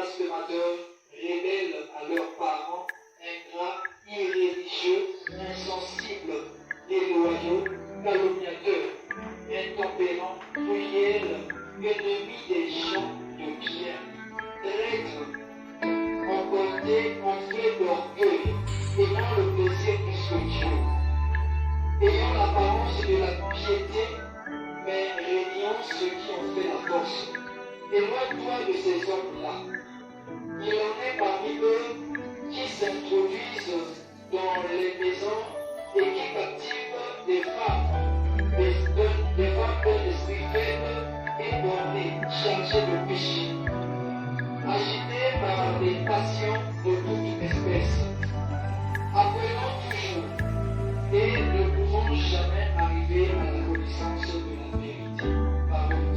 blasphémateurs, rebelles à leurs parents, ingrats, irréligieux, insensibles, déloyaux, calomniateurs, intempérants, cruels, ennemis des gens de bien, traîtres, emportés en fait d'orgueil, ayant le plaisir plus que Dieu, ayant l'apparence de la piété, mais régnant ceux qui ont fait la force. Éloigne-toi de ces hommes-là. Il en est parmi eux qui s'introduisent dans les maisons et qui captivent des femmes d'un esprit faible et borné, chargées de péché, agitées par des passions de toute espèce, appelant toujours et ne pouvant jamais arriver à la connaissance de la vérité. Parole.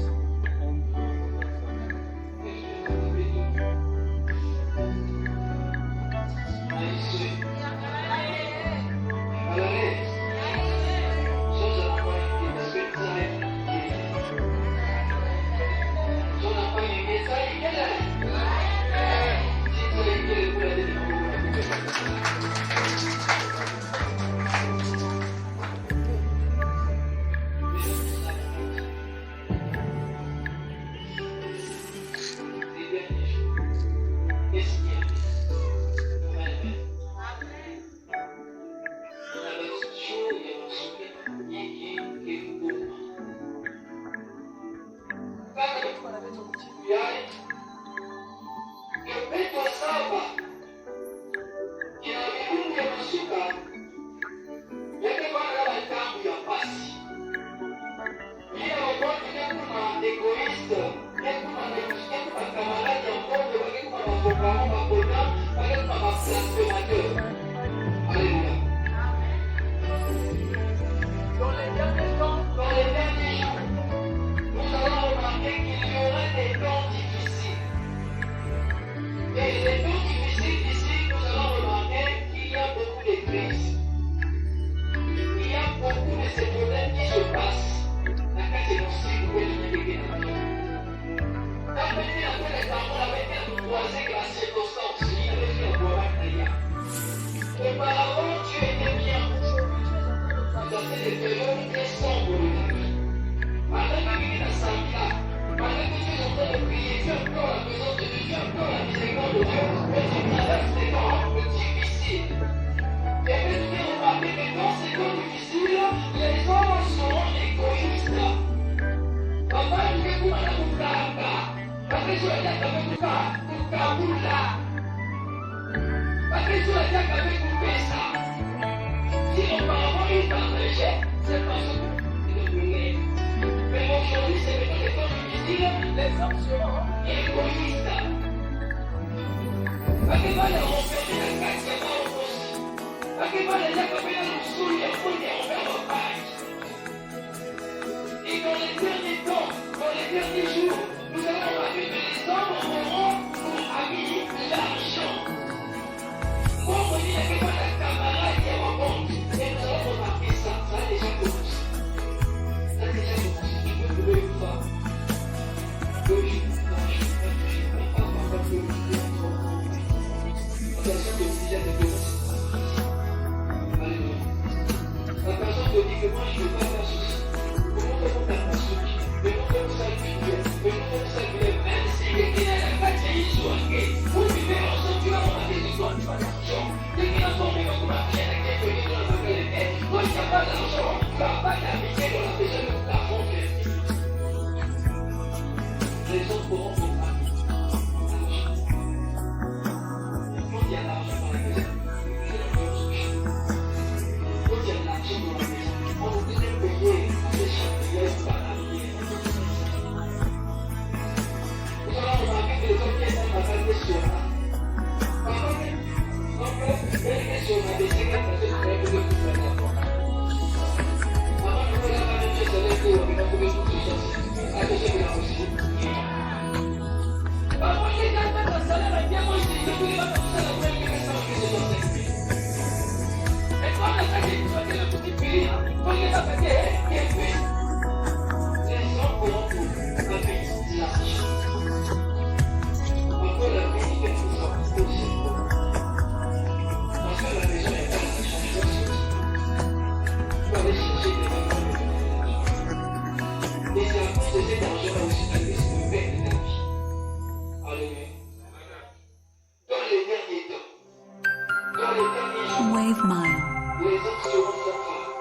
mile. Les hommes seront contraires.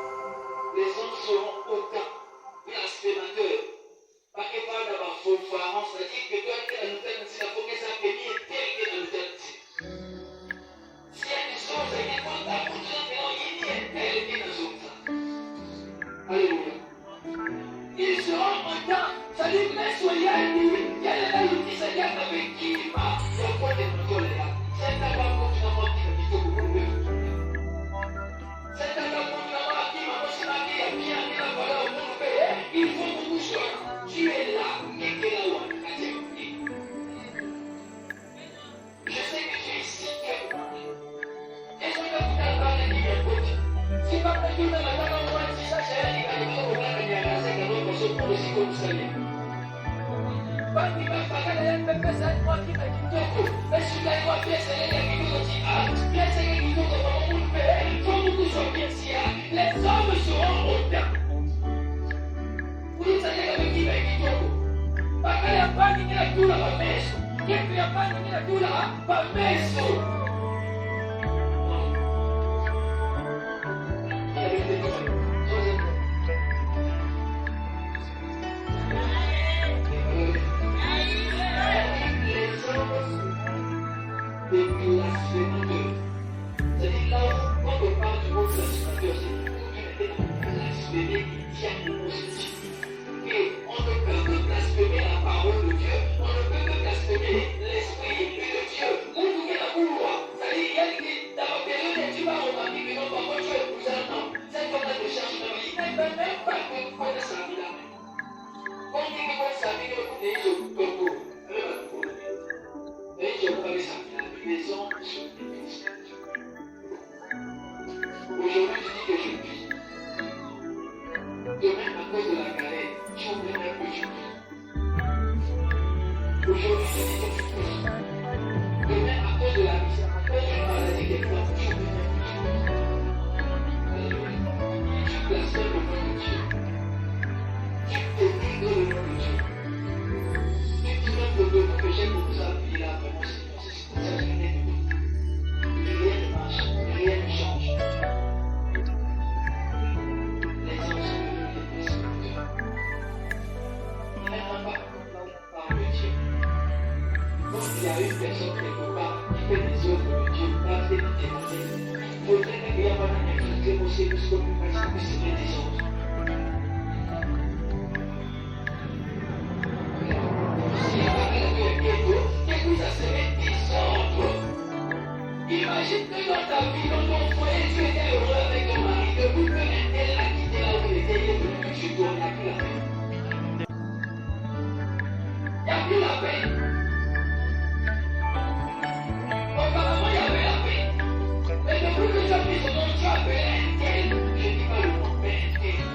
Les hommes seront autant blasphémateurs. Parce que par d'abord, il faut faire, c'est-à-dire que toi, tu as la nouvelle, c'est la première ça peut dire tel que la nouvelle. Si il y a des choses, il y a des choses, il y a des choses, il y a des choses. Alléluia. Ils seront autant. Ça dit, mais soyez à lui. Il y a les gens qui se gardent avec qui il va. Il y a quoi de notre là. C'est un gars qui a menti, qui faut que vous le c'est un gars qui a menti, qui m'a dit, bien, il a fallu au monde payer. Il faut beaucoup de choses. Tu es là, et tu es là où on a dit. Je sais que tu es ici, quelque part. Et je vais vous faire parler de mon côté. Si pas que tu m'as dit, moi, si ça, c'est un gars qui m'a dit, je prends aussi comme vous savez. Pas qui m'a fait la MPP, ça moi qui m'a dit Toko. Mais si tu as bien c'est les qui nous ont dit ah, bien c'est les qui nous ont dit on peut, faut beaucoup de bien si les hommes seront autant. Vous savez avec qui m'a dit Toko. Pas qu'il y a pas ni la doula pas messo. Qu'il y a pas ni la doula pas messo. Des blasphémateurs. C'est-à-dire là où, quand on parle du mot blasphémateur, c'est tout blasphémer qui tient le positif. Et on ne peut que blasphémer la parole de Dieu, on ne peut que blasphémer l'esprit de Dieu. Vous pouvez la vouloir. C'est-à-dire, il y a qui, dans la période, tu vas remarquer que non, parfois tu es plus un an. C'est comme la recherche de la vie. Il ne peut même pas que vous connaissez sa vie là. Quand on dit que vous connaissez sa vie, vous connaissez le concours. Et je vous parle ça. Les hommes sont des blasphémateurs. Aujourd'hui, tu dis que je prie. Demain, à cause de la galère, tu oublieras que je prie. Aujourd'hui, tu dis que tu pries. Demain, à cause de la misère, à cause d'une maladie quelconque, tu oublieras que tu pries. Alléluia. Tu blasphèmes le nom de Dieu. Tu dénigres le nom de Dieu. Tu dis même que le nom que j'ai pour vous appuyer là, vraiment, c'est ça que je n'ai pas. Rien ne marche, rien ne change. Les hommes sont devenus des blasphémateurs. Même pas par le Dieu. Quand il y a une personne quelque part qui fait des œuvres de Dieu, pas fait des témoignages, il faudrait qu'il y ait un infiltré aussi parce que vous pensez que c'est des autres. Imagine que dans ta vie, dans ton foyer, tu étais heureux avec ton mari, depuis que elle a quitté là où il était, il est venu que tu tournes, il n'y a plus la paix. Il n'y a plus la paix. Auparavant, il y avait la paix. Mais depuis que tu as pris son nom, tu as appelé un tel. Je ne dis pas le nom, mais un tel.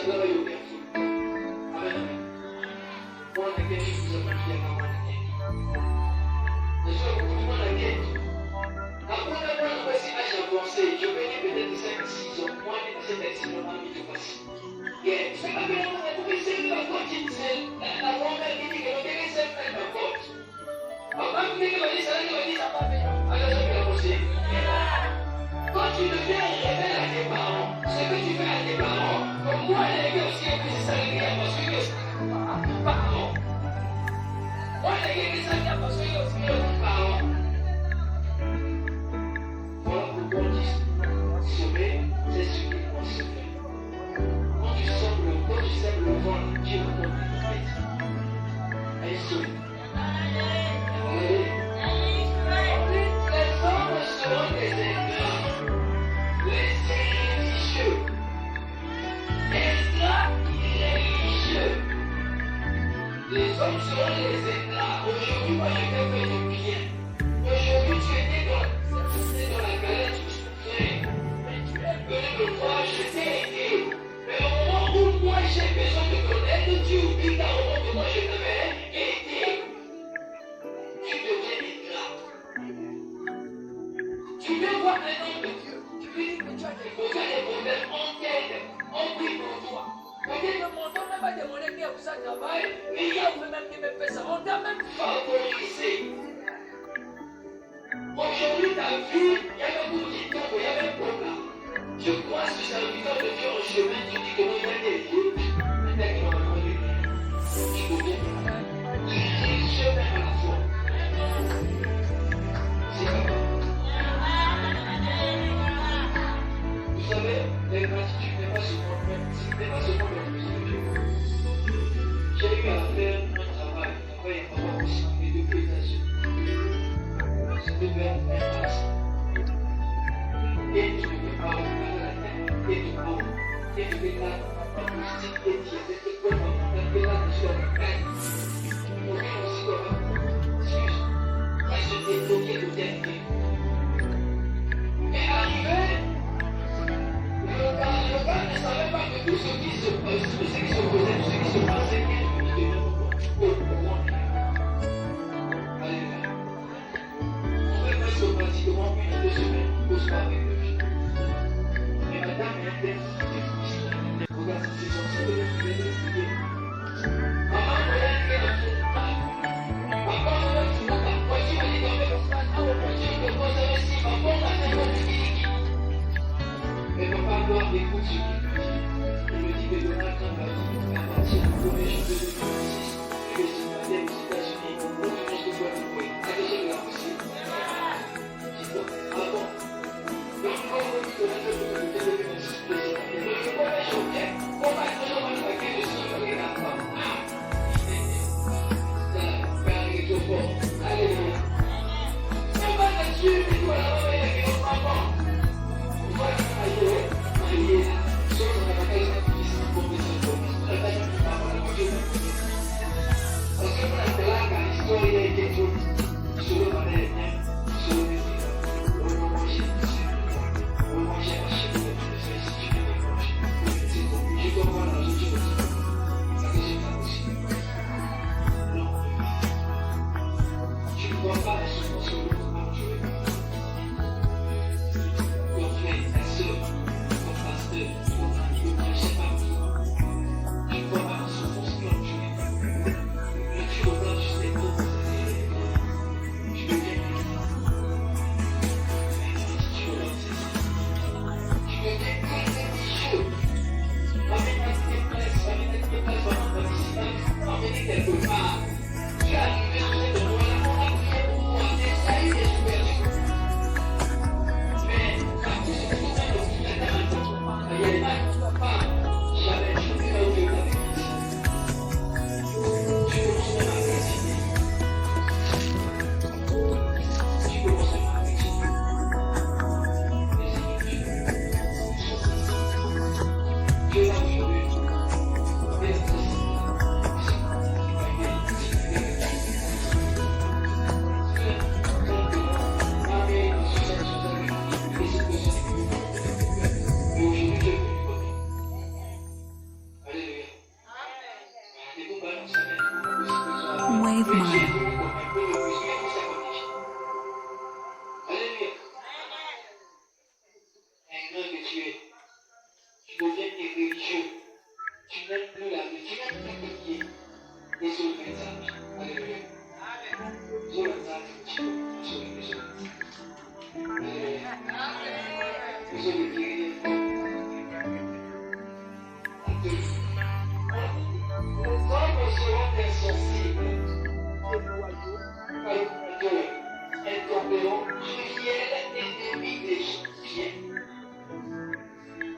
Sagara Yoga. Amen. Moi, la guerre, je vous ai dit à la guerre. Je suis au bout de la guerre. Après, moi, voici l'âge avancé. Je vais dire peut-être 5-6 ans. Moi, je vais dire 6 ans, je vais passer. Et c'est pas bien, on a trouvé celle la porte qui disait, la grand-mère qui dit que l'on dirait celle de la porte. Avant que tu me dises ça, tu me dis ça va bien. Alors, je vais la poser. Quand tu deviens rebelle à tes parents, ce que tu fais à tes parents, comme moi, les gars aussi, c'est ça les gars, parce que c'est parents. Moi, les gars, c'est ça parce que c'est parents. Voilà pourquoi on dit sauver, c'est celui qu'on sauve. Quand tu sèmes le vent, Dieu va donner ton bête. Elle sauve. Les hommes seront des ingrats. Les irréligieux. Ingrats, irréligieux. Les hommes seront les ingrats. Aujourd'hui, moi, je vais faire du bien. Aujourd'hui, tu es né dans la galère, tu souffrais. Mais tu es venu me voir, je t'ai aidé. Mais au moment où moi, j'ai besoin de ton aide, tu oublies qu'à un moment que moi, je t'avais aidé. Tu deviens ingrat. Tu viens voir un homme de Dieu. Tu lui dis que tu as des problèmes, on t'aide, on prie pour toi. Peut-être que mon don n'a pas demandé qu'il y a où ça travaille, mais il y a même qui me fait ça. On t'a même favorisé. Aujourd'hui, ta vie, il y a même beaucoup de temps, il y a même beaucoup. Tu crois que c'est un serviteur de Dieu en chemin, tu dis que non, il y a des vies. Peut-être qu'il va avoir des vies. Tu deviens malade. Il est chemin à la fois. C'est pas grave. Vous savez, l'ingratitude n'est pas seulement le plus de Dieu. J'ai eu à faire un travail et papa aussi, et depuis les États-Unis. C'était vers un passe. Et tu ne peux pas regarder la tête, et tu cours, et tu fais là, acoustique, et tu es comme on fait là sur la caille. On vient aussi dans la excuse. Ça se débloquer de dernier. Mais arrivé, le gars ne savait pas que tout ce qui se faisait, tout ce qui se passait, il devait au courant. Alléluia. On fait presque pratiquement 1 ou 2 semaines, on pose pas avec le vie. Et madame, elle était difficile. Regarde, c'est sorti de l'esprit. Maman, regarde, elle a fait le mal. Maman, regarde, tu m'as pas. Moi, tu m'as dit, dans mes frères, ah, moi, tu me poses aussi. Maman, on a fait comme tu dis. Mais papa doit écouter ce qu'il me dit. Il me dit que Donald Trump a dit, à partir du 1er juillet 2026, je vais signaler aux États-Unis, on pense que je dois le trouver. C'est déjà de la possible. Dis donc, ah bon. Donc, quand on dit que la chose de le téléphone, c'est le je peux faire choquer. On va toujours me traquer de ce que je regarde pas. Ah! Ça, faire avec le fort. Alléluia. On va là-dessus, mais toi, là, on va y aller avec notre maman. Voilà, aïe, aïe, sauf qu'on a pas eu la difficile pour les autres. On a pas eu la difficile pour les autres. religieux. Tu n'aimes plus la vie, tu n'aimes plus prier. Et sur le message. Alléluia. Sur le message, tu peux sur le message. Alléluia. Sur le guerrier. Nous hommes seront insensibles. Calomniateurs, intempérants, cruels, ennemis des gens bien.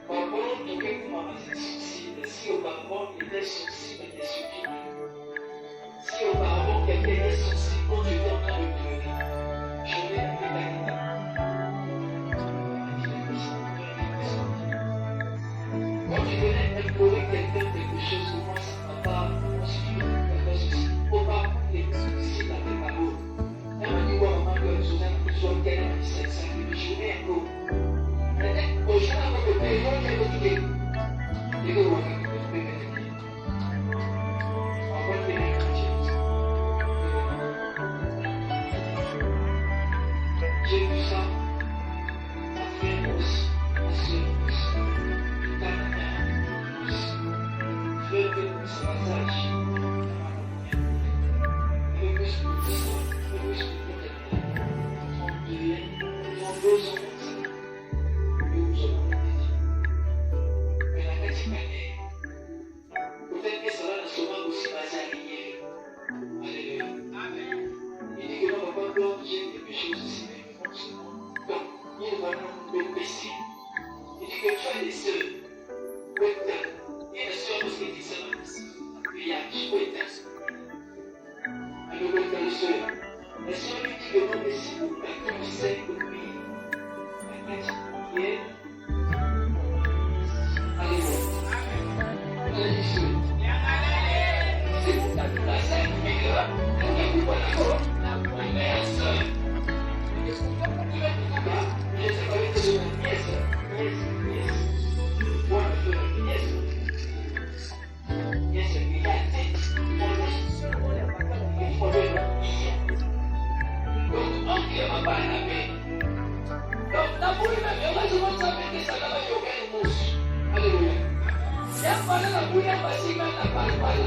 Pardon, tout que vous m'avez sensible. Si auparavant il était sensible à des suppliques. Si auparavant quelqu'un était sensible quand tu étais en train de pleurer. Je vais appeler ta guitare. Quand tu venais implorer quelqu'un quelque chose que moi ça ne va pas, moi si tu veux faire ceci, auparavant il était sensible à tes paroles. Elle m'a dit, ouais, maman, que je suis un peu sur lequel elle m'a dit 5 minutes, je vais un peu. Aujourd'hui, on va te payer, on va te payer. Et que on va te payer. On va te payer. J'ai vu ça. Ça fait aussi. Ça se aussi. Tout à l'heure. Je vais te dire ce passage. Le muscle de ça. Le muscle de ta tête. En 2 ans. Peut-être que cela ne sera aussi basé à l'hier. Alléluia. Amen. Il dit que non, papa, quand j'ai quelque chose aussi, mais non seulement. Donc, il va nous baisser. Il dit que tu as des sœurs. Peut-être. Il y a des sœurs parce qu'il dit ça dans le village. Peut-être. Alors, peut-être les sœurs. Les sœurs lui disent que non, mais si vous battez au sein de lui, la quête hier. Alléluia. Alléluia. C'est pour ta place, mais là, on ne peut pas d'accord. La première sœur. Je sais pas que c'est une pièce. Moi, je fais une pièce. Pièce, il y a tête. Il faut le dire. Donc, on ne va pas la paix. Donc, d'abord, il va y avoir des gens qui savent que ça va y avoir une mousse. Alléluia. La bouille va s'y mettre la balle.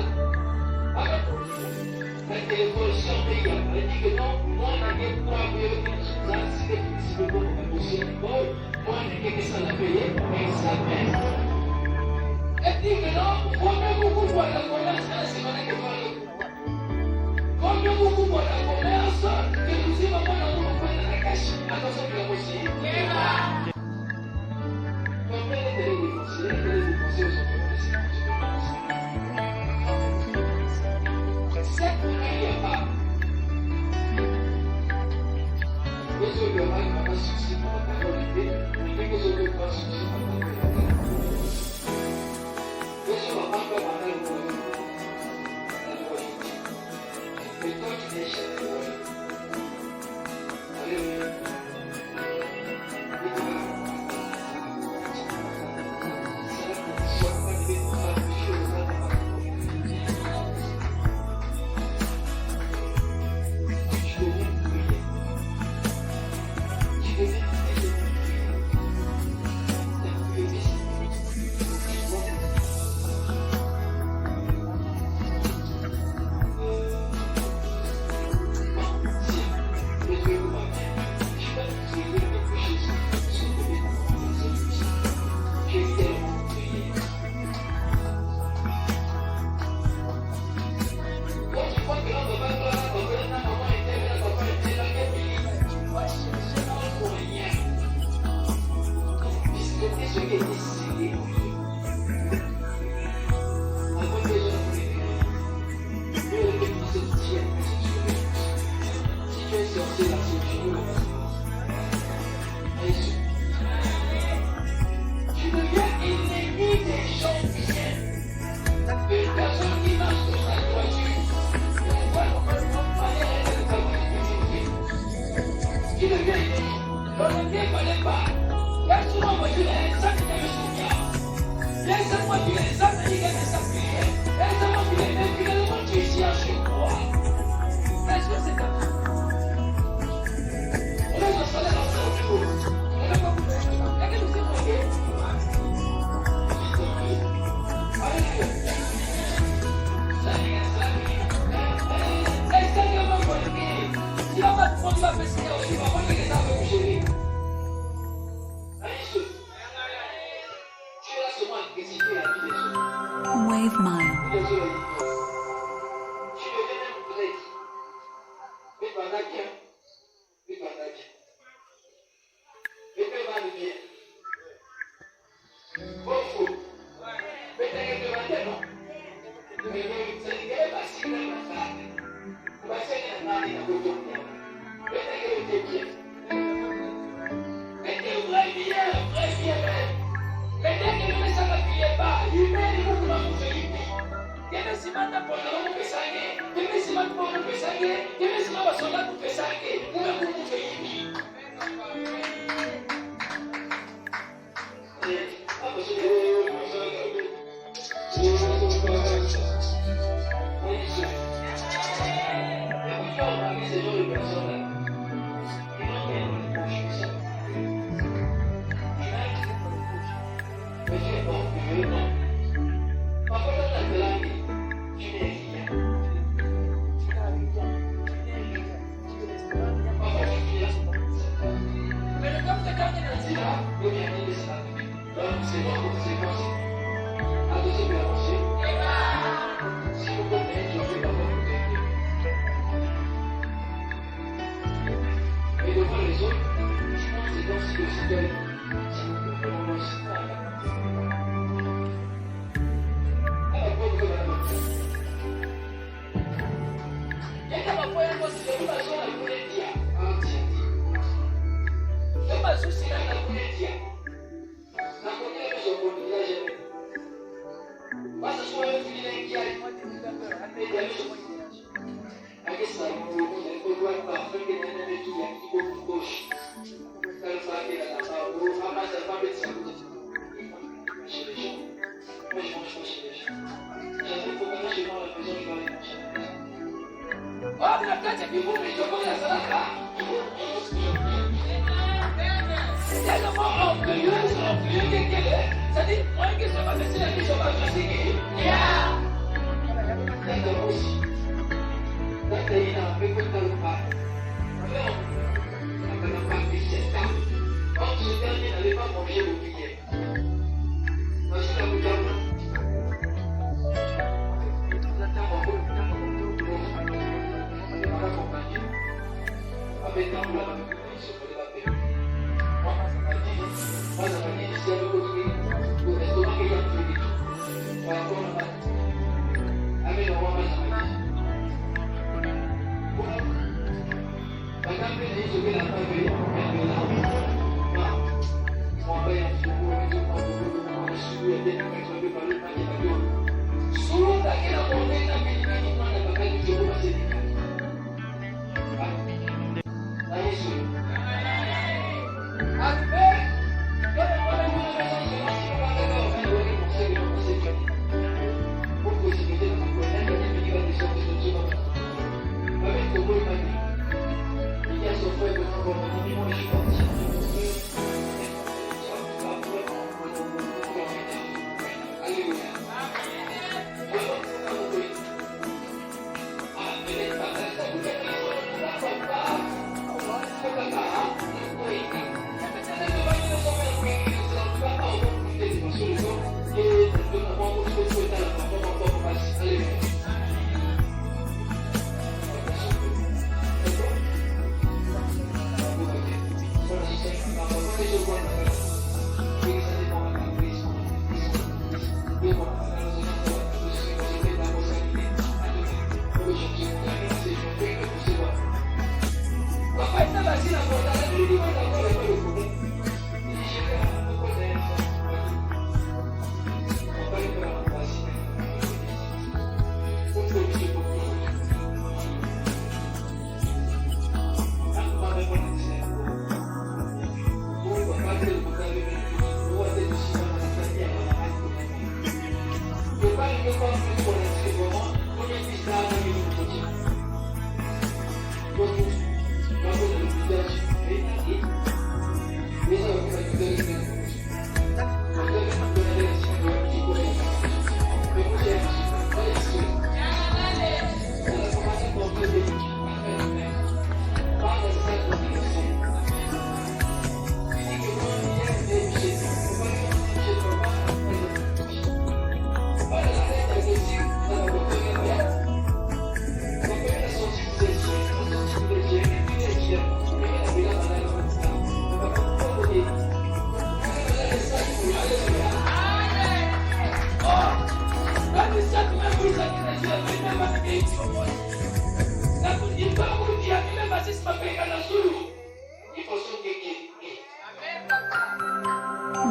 La téléphone surveille, elle dit que non, moi, on a bien pour avoir une chose, si les principes vont me pousser une balle, moi, on a quelque chose à payer, mais ça paye. Elle dit que non, combien beaucoup pour la commerce, c'est qu'on a que faire le coup. Combien beaucoup pour la commerce, que nous y va prendre un peu dans la cache, attention que la moitié. Combien de télédéfoncés, aux entreprises? C'est pour qu'il n'y a pas. Les autres ne vont pas soucier pour la parole de Dieu, mais les autres ne vont pas soucier pour la parole de Dieu. Les autres ne vont pas faire mal pour la loyauté. Mais toi qui déchires la loyauté. Alléluia.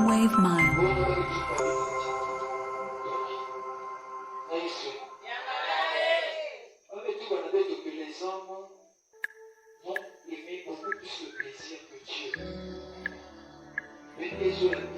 Wave Mile. Alléluia.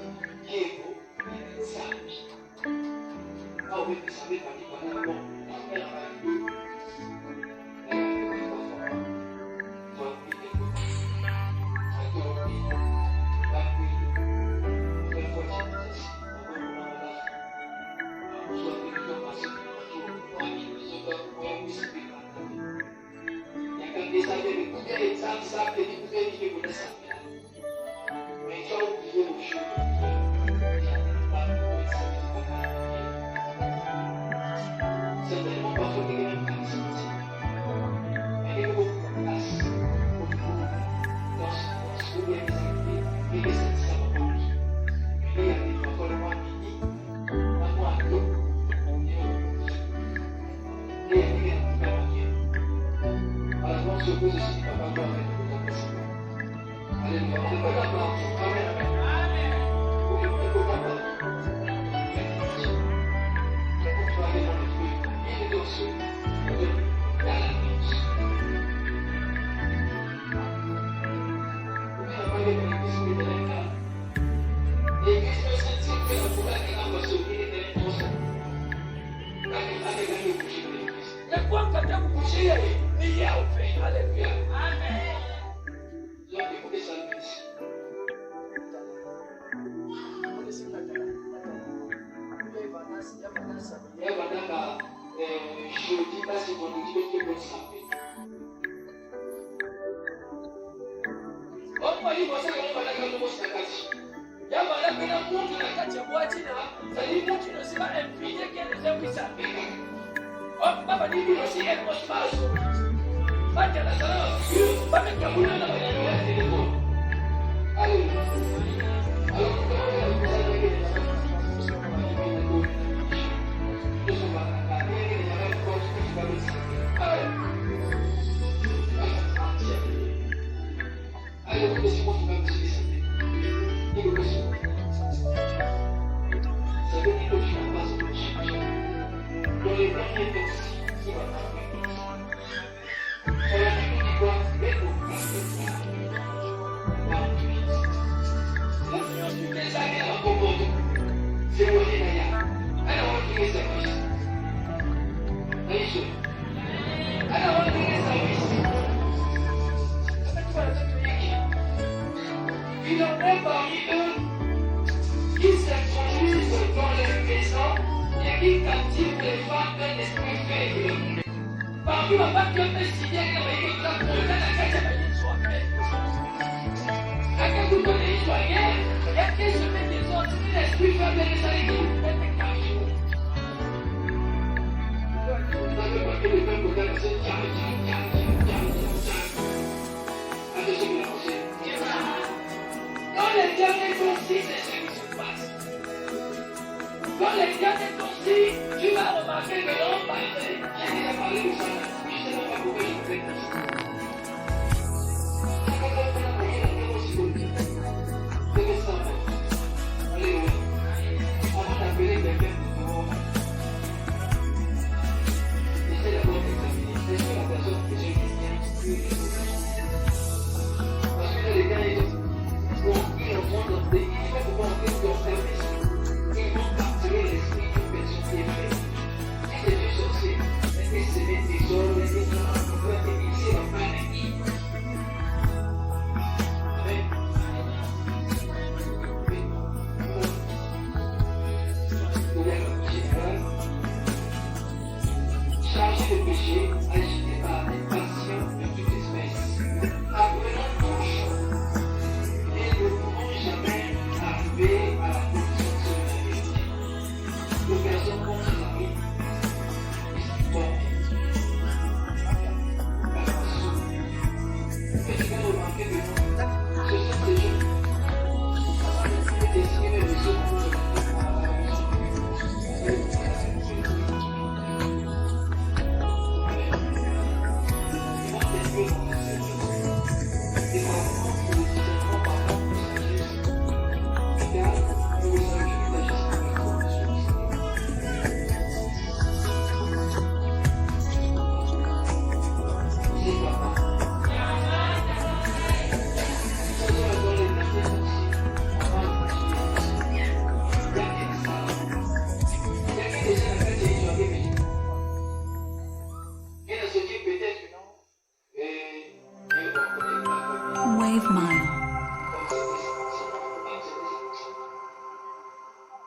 Wavemile.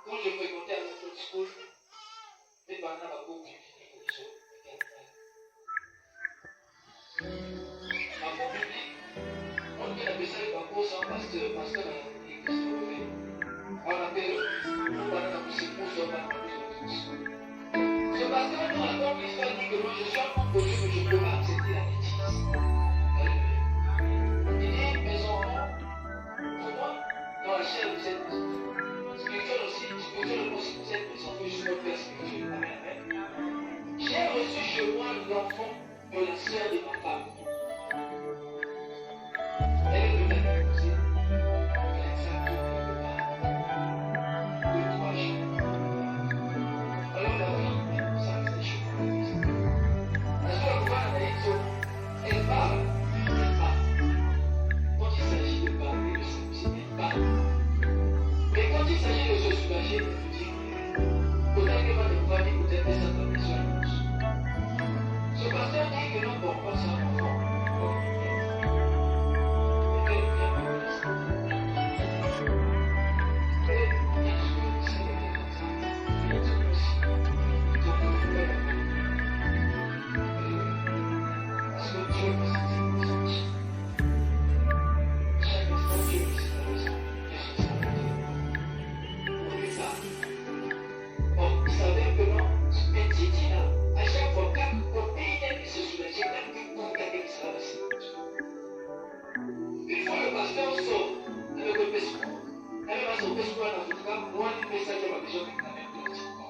Quand je fréquentais à notre school, mes parents m'ont beaucoup publié les choses. Ma peau publique, on appelle ça le parcours sans pasteur à l'église. On appelle mon parent pour se poser au parcours de tous. Ce pasteur nous raconte l'histoire dit que moi je suis un homme de Dieu, mais je ne peux pas accepter la bêtise. Il dit, mes enfants, pour moi, dans la chair vous êtes spirituel aussi, spirituel aussi, vous êtes mes enfants, je suis votre père spirituel. Amen, amen. J'ai reçu chez moi l'enfant de la sœur de ma femme. Elle est de la épousée. Elle a exactement deux, 3 jours. Alors la vie, ça c'est chez moi. La sœur de ma femme, elle parle. Quand il s'agit de parler, de s'amuser, elle parle. Mais quand il s'agit de se soulager, elle vous dit, peut-être que votre famille, peut-être que ça va besoin de nous. Ce pasteur dit que non, bon, pas ça, enfant. Elle est bien parlée. Elle est bien sûr, c'est comme ça. Elle est aussi. Donc, vous pouvez la faire. Parce que Dieu me sentit conscience. Chaque instant, Dieu me sentit conscience. Bon, vous savez que non, ce petit là, à chaque fois, quand il se soulageait, quand il contactait ça, une fois le pasteur sort avec le pesco, elle va sortir sur un avocat, moi, le message de ma maison, avec la même chose.